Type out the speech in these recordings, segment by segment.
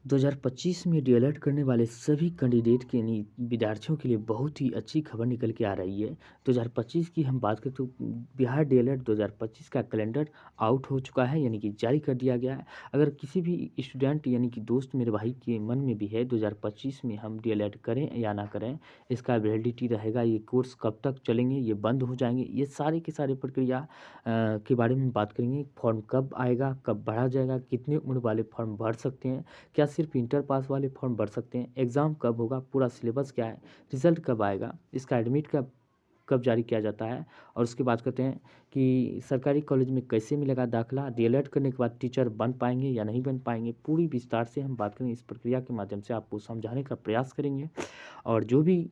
2025 में डीएलएड करने वाले सभी कैंडिडेट के विद्यार्थियों के लिए बहुत ही अच्छी खबर निकल के आ रही है। 2025 की हम बात करें तो बिहार डीएलएड 2025 का कैलेंडर आउट हो चुका है, यानी कि जारी कर दिया गया है। अगर किसी भी स्टूडेंट यानी कि दोस्त मेरे भाई के मन में भी है 2025 में हम डीएलएड करें या ना करें, इसका वैलिडिटी रहेगा, ये कोर्स कब तक चलेंगे, ये बंद हो जाएंगे, ये सारे के सारे प्रक्रिया के बारे में बात करेंगे। फॉर्म कब आएगा, कब भरा जाएगा, कितने उम्र वाले फॉर्म भर सकते हैं, क्या सिर्फ इंटर पास वाले फॉर्म भर सकते हैं, एग्ज़ाम कब होगा, पूरा सिलेबस क्या है, रिज़ल्ट कब आएगा, इसका एडमिट कब कब जारी किया जाता है। और उसके बाद कहते हैं कि सरकारी कॉलेज में कैसे मिलेगा दाखिला, डीएलएड करने के बाद टीचर बन पाएंगे या नहीं बन पाएंगे, पूरी विस्तार से हम बात करेंगे। इस प्रक्रिया के माध्यम से आपको समझाने का प्रयास करेंगे। और जो भी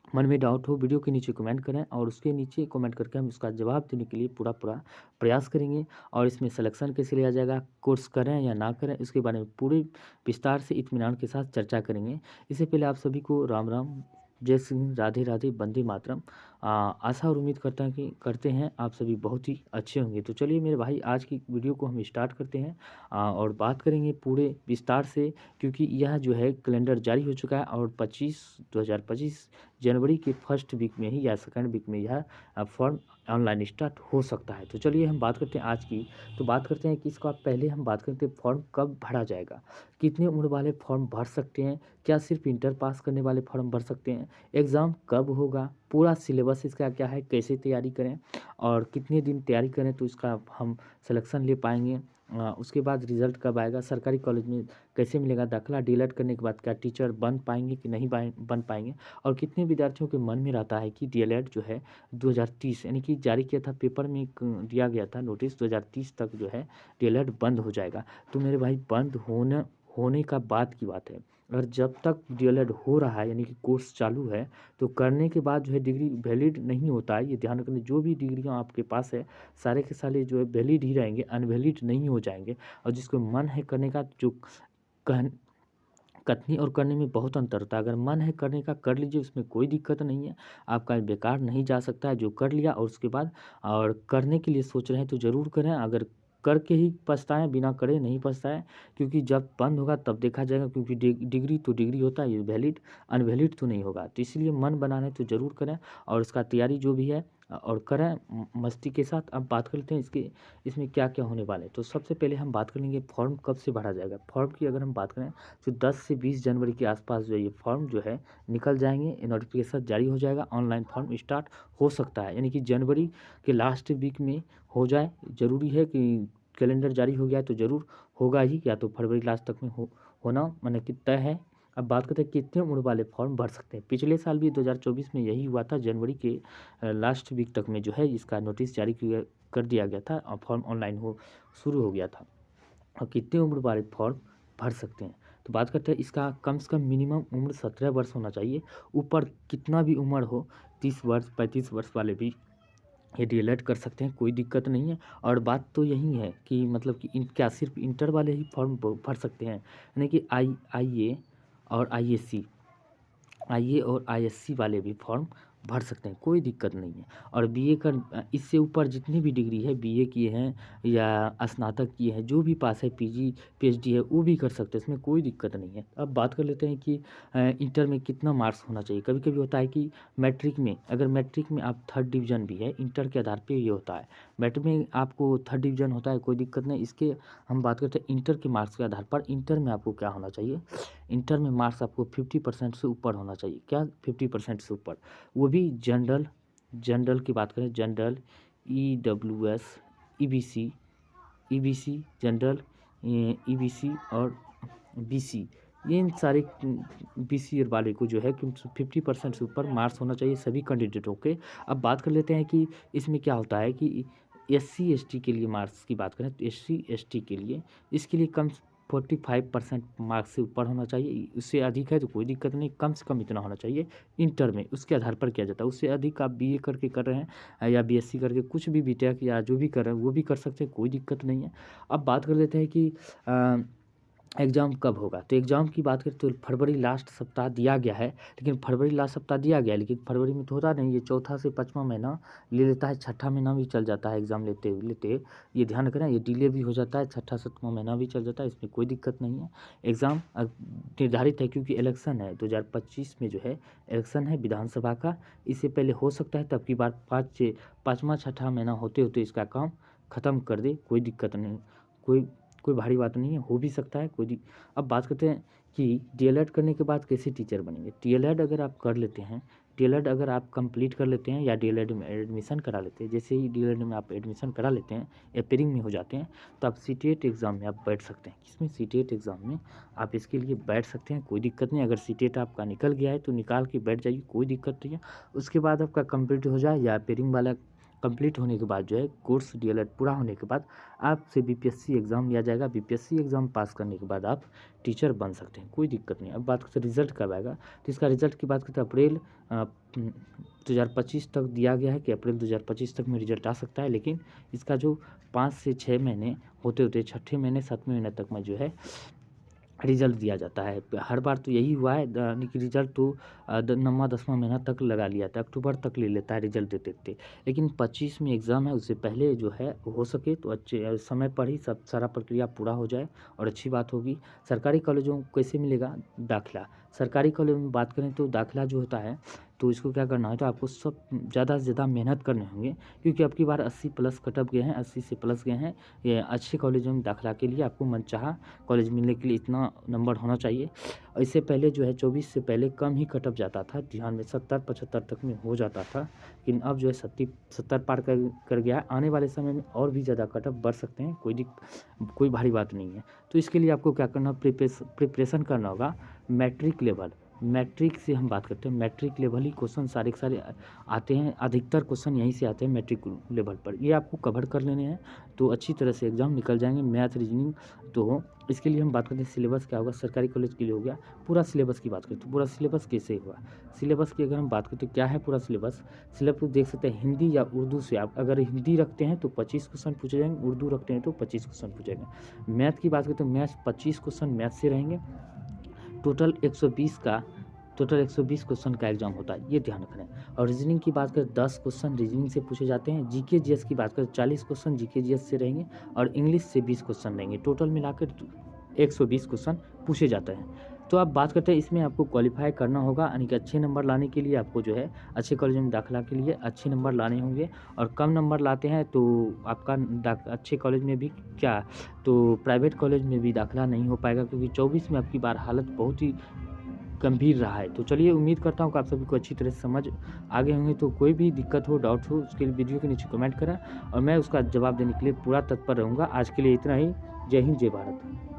मन में डाउट हो वीडियो के नीचे कमेंट करें और उसके नीचे कमेंट करके हम उसका जवाब देने के लिए पूरा प्रयास करेंगे। और इसमें सिलेक्शन कैसे लिया जाएगा, कोर्स करें या ना करें, इसके बारे में पूरे विस्तार से इत्मीनान के साथ चर्चा करेंगे। इससे पहले आप सभी को राम राम, जय सिंह, राधे राधे, वंदे मातरम। आशा और उम्मीद करते हैं आप सभी बहुत ही अच्छे होंगे। तो चलिए मेरे भाई, आज की वीडियो को हम स्टार्ट करते हैं और बात करेंगे पूरे विस्तार से, क्योंकि यह जो है कैलेंडर जारी हो चुका है और 2025 जनवरी के फर्स्ट वीक में ही या सेकंड वीक में यह फॉर्म ऑनलाइन स्टार्ट हो सकता है। तो चलिए हम बात करते हैं आज की। तो बात करते हैं कि इसका पहले हम बात करते हैं फॉर्म कब भरा जाएगा, कितने उम्र वाले फॉर्म भर सकते हैं, क्या सिर्फ इंटर पास करने वाले फॉर्म भर सकते हैं, एग्ज़ाम कब होगा, पूरा सिलेबस इसका क्या है, कैसे तैयारी करें और कितने दिन तैयारी करें तो इसका हम सिलेक्शन ले पाएंगे। उसके बाद रिज़ल्ट कब आएगा, सरकारी कॉलेज में कैसे मिलेगा दाखिला, डीएलएड करने के बाद क्या टीचर बन पाएंगे कि नहीं बन पाएंगे, और कितने विद्यार्थियों के मन में रहता है कि डीएलएड जो है 2030 यानी कि जारी किया था पेपर में, एक दिया गया था नोटिस 2030 तक जो है डीएलएड बंद हो जाएगा। तो मेरे भाई, बंद होने का बाद की बात है। और जब तक डीएलएड हो रहा है यानी कि कोर्स चालू है, तो करने के बाद जो है डिग्री वैलिड नहीं होता है, ये ध्यान रखना। जो भी डिग्रियाँ आपके पास है सारे के सारे जो है वैलिड ही रहेंगे, अनवैलिड नहीं हो जाएंगे। और जिसको मन है करने का, जो कह कथनी और करने में बहुत अंतर होता है। अगर मन है करने का कर लीजिए, उसमें कोई दिक्कत नहीं है, आपका बेकार नहीं जा सकता है। जो कर लिया और उसके बाद और करने के लिए सोच रहे हैं तो ज़रूर करें। अगर करके ही पछताएं, बिना करे नहीं पछताएं, क्योंकि जब बंद होगा तब देखा जाएगा। क्योंकि डिग्री तो डिग्री होता है, ये वैलिड अनवैलिड तो नहीं होगा। तो इसलिए मन बनाना है तो ज़रूर करें और उसका तैयारी जो भी है और करें मस्ती के साथ। अब बात कर लेते हैं इसमें क्या क्या होने वाले हैं। तो सबसे पहले हम बात कर लेंगे फॉर्म कब से भरा जाएगा। फॉर्म की अगर हम बात करें तो 10 से 20 जनवरी के आसपास जो ये फॉर्म जो है निकल जाएंगे, नोटिफिकेशन जारी हो जाएगा, ऑनलाइन फॉर्म स्टार्ट हो सकता है। यानी कि जनवरी के लास्ट वीक में हो जाए, ज़रूरी है कि कैलेंडर जारी हो गया है तो ज़रूर होगा ही, या तो फरवरी लास्ट तक में होना मैंने कि तय है। अब बात करते हैं कितने उम्र वाले फॉर्म भर सकते हैं। पिछले साल भी 2024 में यही हुआ था, जनवरी के लास्ट वीक तक में जो है इसका नोटिस जारी कर दिया गया था और फॉर्म ऑनलाइन शुरू हो गया था। और कितने उम्र वाले फॉर्म भर सकते हैं, तो बात करते हैं इसका कम से कम मिनिमम उम्र 17 वर्ष होना चाहिए। ऊपर कितना भी उम्र हो, 30 वर्ष 35 वर्ष वाले भी ये डीएलएड कर सकते हैं, कोई दिक्कत नहीं है। और बात तो यही है कि मतलब कि क्या सिर्फ इंटर वाले ही फॉर्म भर सकते हैं, यानी कि आईए और आईए और आईएससी वाले भी फॉर्म भर सकते हैं, कोई दिक्कत नहीं है। और बीए का इससे ऊपर जितनी भी डिग्री है, बीए किए हैं या स्नातक किए हैं, जो भी पास है, पीजी पीएचडी है, वो भी कर सकते हैं, इसमें कोई दिक्कत नहीं है। अब बात कर लेते हैं कि इंटर में कितना मार्क्स होना चाहिए। कभी कभी होता है कि मैट्रिक में, अगर मैट्रिक में आप थर्ड डिवीज़न भी है, इंटर के आधार पर ये होता है। मैट्रिक में आपको थर्ड डिवीज़न होता है, कोई दिक्कत नहीं। इसके हम बात करते हैं इंटर के मार्क्स के आधार पर। इंटर में आपको क्या होना चाहिए, इंटर में मार्क्स आपको 50% से ऊपर होना चाहिए। क्या 50% से ऊपर, वो भी जनरल की बात करें, general, EWS, EBC, EBC general, EBC और बीसी, ये इन सारे बीसी वाले को जो है कि 50% से ऊपर मार्क्स होना चाहिए सभी कैंडिडेटों के। अब बात कर लेते हैं कि इसमें क्या होता है कि एससी एसटी के लिए मार्क्स की बात करें तो एससी एसटी के लिए इसके लिए कम 45% मार्क्स से ऊपर होना चाहिए। उससे अधिक है तो कोई दिक्कत नहीं, कम से कम इतना होना चाहिए इंटर में, उसके आधार पर किया जाता है। उससे अधिक आप बीए करके कर रहे हैं या बीएससी करके कुछ भी बीटेक या जो भी कर रहे हैं वो भी कर सकते हैं, कोई दिक्कत नहीं है। अब बात कर लेते हैं कि एग्ज़ाम कब होगा? तो एग्ज़ाम की बात करें तो फरवरी लास्ट सप्ताह दिया गया है, लेकिन फरवरी लास्ट सप्ताह दिया गया है, लेकिन फरवरी में तो होता नहीं, ये चौथा से 5वां महीना ले लेता है, छठा महीना भी चल जाता है एग्ज़ाम लेते। ये ध्यान रखना, ये डिले भी हो जाता है, छठा 7वां महीना भी चल जाता है, इसमें कोई दिक्कत नहीं है। एग्ज़ाम निर्धारित है क्योंकि इलेक्शन है, 2025 में जो है इलेक्शन है विधानसभा का। इससे पहले हो सकता है, तब की बार 5वां छठा महीना होते-होते इसका काम ख़त्म कर दे, कोई दिक्कत नहीं। कोई कोई भारी बात नहीं है, हो भी सकता है अब बात करते हैं कि डीएलएड करने के बाद कैसे टीचर बनेंगे। डीएलएड अगर आप कर लेते हैं, डीएलएड अगर आप कंप्लीट कर लेते हैं या डीएलएड में एडमिशन करा लेते हैं, जैसे ही डीएलएड में आप एडमिशन करा लेते हैं, अपेयरिंग में हो जाते हैं, तो आप सीटेट एग्ज़ाम में आप बैठ सकते हैं। किसमें? सीटेट एग्ज़ाम में आप इसके लिए बैठ सकते हैं, कोई दिक्कत नहीं। अगर सीटेट आपका निकल गया है तो निकाल के बैठ जाइए, कोई दिक्कत नहीं है। उसके बाद आपका कंप्लीट हो जाए या अपेयरिंग वाला कंप्लीट होने के बाद जो है कोर्स डीएलएड पूरा होने के बाद आपसे बीपीएससी एग्ज़ाम लिया जाएगा। बीपीएससी एग्ज़ाम पास करने के बाद आप टीचर बन सकते हैं, कोई दिक्कत नहीं। अब बात करते हैं रिज़ल्ट कब आएगा, तो इसका रिज़ल्ट की बात करते हैं अप्रैल 2025 तक दिया गया है कि अप्रैल 2025 तक में रिज़ल्ट आ सकता है, लेकिन इसका जो 5 से 6 महीने होते-होते छठे महीने 7वें महीने तक में जो है रिज़ल्ट दिया जाता है। हर बार तो यही हुआ है, यानी कि रिज़ल्ट तो 9वां 10वां महीना तक लगा लिया था, अक्टूबर तक ले लेता है रिज़ल्ट देते-देते। लेकिन 25 में एग्ज़ाम है, उससे पहले जो है हो सके तो अच्छे समय पर ही सब सारा प्रक्रिया पूरा हो जाए और अच्छी बात होगी। सरकारी कॉलेजों को कैसे मिलेगा दाखिला? सरकारी कॉलेज में बात करें तो दाखिला जो होता है, तो इसको क्या करना है, तो आपको सब ज़्यादा से ज़्यादा मेहनत करने होंगे, क्योंकि अब की बार 80 प्लस कट ऑफ गए हैं, 80 से प्लस गए हैं। ये अच्छे कॉलेजों में दाखिला के लिए आपको मनचाहा कॉलेज मिलने के लिए इतना नंबर होना चाहिए। इससे पहले जो है 24 से पहले कम ही कट ऑफ जाता था, ध्यान में 70-75 तक में हो जाता था, लेकिन अब जो है 70 पार कर गया है। आने वाले समय में और भी ज़्यादा कट ऑफ बढ़ सकते हैं, कोई भारी बात नहीं है। तो इसके लिए आपको क्या करना, प्रिपरेशन करना होगा मैट्रिक लेवल। मैट्रिक से हम बात करते हैं, मैट्रिक लेवल ही क्वेश्चन सारे के सारे आते हैं, अधिकतर क्वेश्चन यहीं से आते हैं मैट्रिक लेवल पर। ये आपको कवर कर लेने हैं तो अच्छी तरह से एग्ज़ाम निकल जाएंगे। मैथ रीजनिंग तो इसके लिए हम बात करते हैं सिलेबस क्या होगा। सरकारी कॉलेज के लिए हो गया, पूरा सिलेबस की बात करते हैं। पूरा सिलेबस कैसे हुआ, सिलेबस की अगर हम बात करते हैं क्या है पूरा सिलेबस देख सकते हैं। हिंदी या उर्दू से आप अगर हिंदी रखते हैं तो 25 क्वेश्चन पूछे जाएंगे, उर्दू रखते हैं तो 25 क्वेश्चन पूछे जाएंगे। मैथ की बात करते हैं, मैथ 25 क्वेश्चन मैथ से रहेंगे। टोटल 120 क्वेश्चन का एग्जाम होता है, ये ध्यान रखना है। और रीजनिंग की बात करें 10 क्वेश्चन रीजनिंग से पूछे जाते हैं। जीके जीएस की बात करें 40 क्वेश्चन जीके जीएस से रहेंगे और इंग्लिश से 20 क्वेश्चन रहेंगे। टोटल मिलाकर 120 क्वेश्चन पूछे जाते हैं। तो आप बात करते हैं इसमें आपको क्वालिफाई करना होगा, यानी कि अच्छे नंबर लाने के लिए आपको जो है अच्छे कॉलेज में दाखिला के लिए अच्छे नंबर लाने होंगे। और कम नंबर लाते हैं तो आपका अच्छे कॉलेज में भी क्या, तो प्राइवेट कॉलेज में भी दाखिला नहीं हो पाएगा, क्योंकि 24 में आपकी बार हालत बहुत ही गंभीर रहा है। तो चलिए उम्मीद करता हूँ कि आप सभी को अच्छी तरह से समझ आगे होंगे। तो कोई भी दिक्कत हो, डाउट हो, उसके लिए वीडियो के नीचे कमेंट करें और मैं उसका जवाब देने के लिए पूरा तत्पर रहूँगा। आज के लिए इतना ही। जय हिंद, जय भारत।